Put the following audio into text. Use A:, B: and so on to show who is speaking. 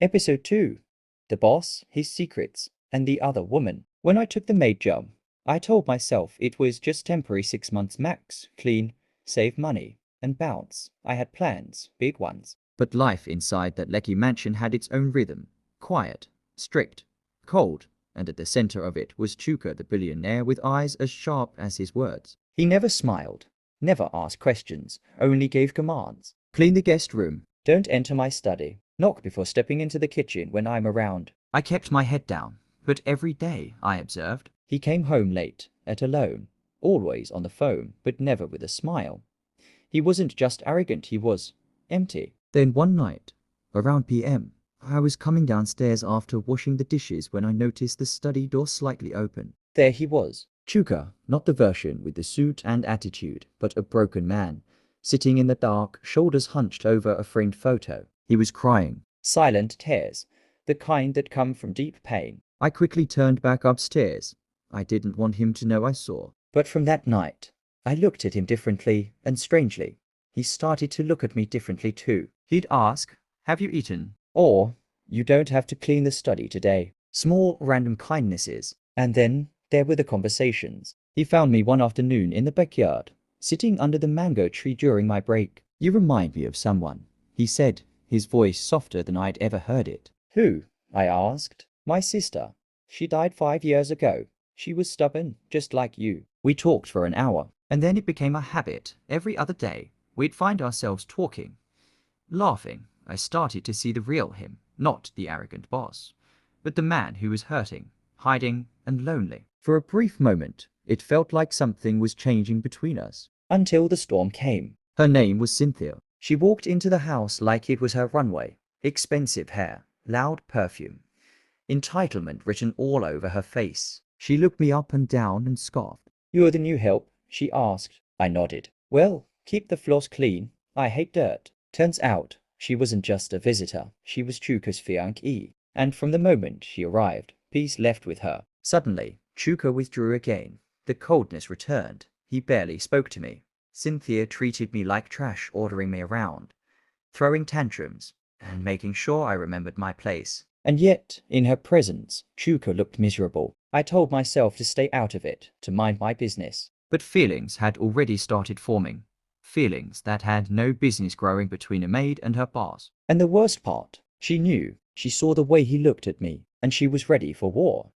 A: Episode 2. The Boss, His Secrets, and the Other Woman. When I took the maid job, I told myself it was just temporary 6 months max, clean, save money, and bounce. I had plans, big ones. But life inside that Lekki mansion had its own rhythm. Quiet, strict, cold, and at the center of it was Chuka the billionaire with eyes as sharp as his words. He never smiled, never asked questions, only gave commands. Clean the guest room. Don't enter my study. Knock before stepping into the kitchen when I'm around. I kept my head down, but every day, I observed, he came home late, at alone, always on the phone, but never with a smile. He wasn't just arrogant, he was empty. Then one night, around PM, I was coming downstairs after washing the dishes when I noticed the study door slightly open. There he was, Chuka, not the version with the suit and attitude, but a broken man, sitting in the dark, shoulders hunched over a framed photo. He was crying. Silent tears, the kind that come from deep pain. I quickly turned back upstairs. I didn't want him to know I saw. But from that night, I looked at him differently and strangely. He started to look at me differently too. He'd ask, "Have you eaten?" Or, "You don't have to clean the study today." Small random kindnesses. And then there were the conversations. He found me one afternoon in the backyard, sitting under the mango tree during my break. "You remind me of someone," he said, his voice softer than I'd ever heard it. "Who?" I asked. "My sister. She died 5 years ago. She was stubborn, just like you." We talked for an hour, and then it became a habit. Every other day, we'd find ourselves talking, laughing. I started to see the real him, not the arrogant boss, but the man who was hurting, hiding, and lonely. For a brief moment, it felt like something was changing between us. Until the storm came. Her name was Cynthia. She walked into the house like it was her runway. Expensive hair, loud perfume, entitlement written all over her face. She looked me up and down and scoffed. "You're the new help?" she asked. I nodded. "Well, keep the floors clean. I hate dirt." Turns out, she wasn't just a visitor. She was Chuka's fiancée. And from the moment she arrived, peace left with her. Suddenly, Chuka withdrew again. The coldness returned. He barely spoke to me. Cynthia treated me like trash, ordering me around, throwing tantrums, and making sure I remembered my place. And yet, in her presence, Chuka looked miserable. I told myself to stay out of it, to mind my business. But feelings had already started forming. Feelings that had no business growing between a maid and her boss. And the worst part, she knew. She saw the way he looked at me, and she was ready for war.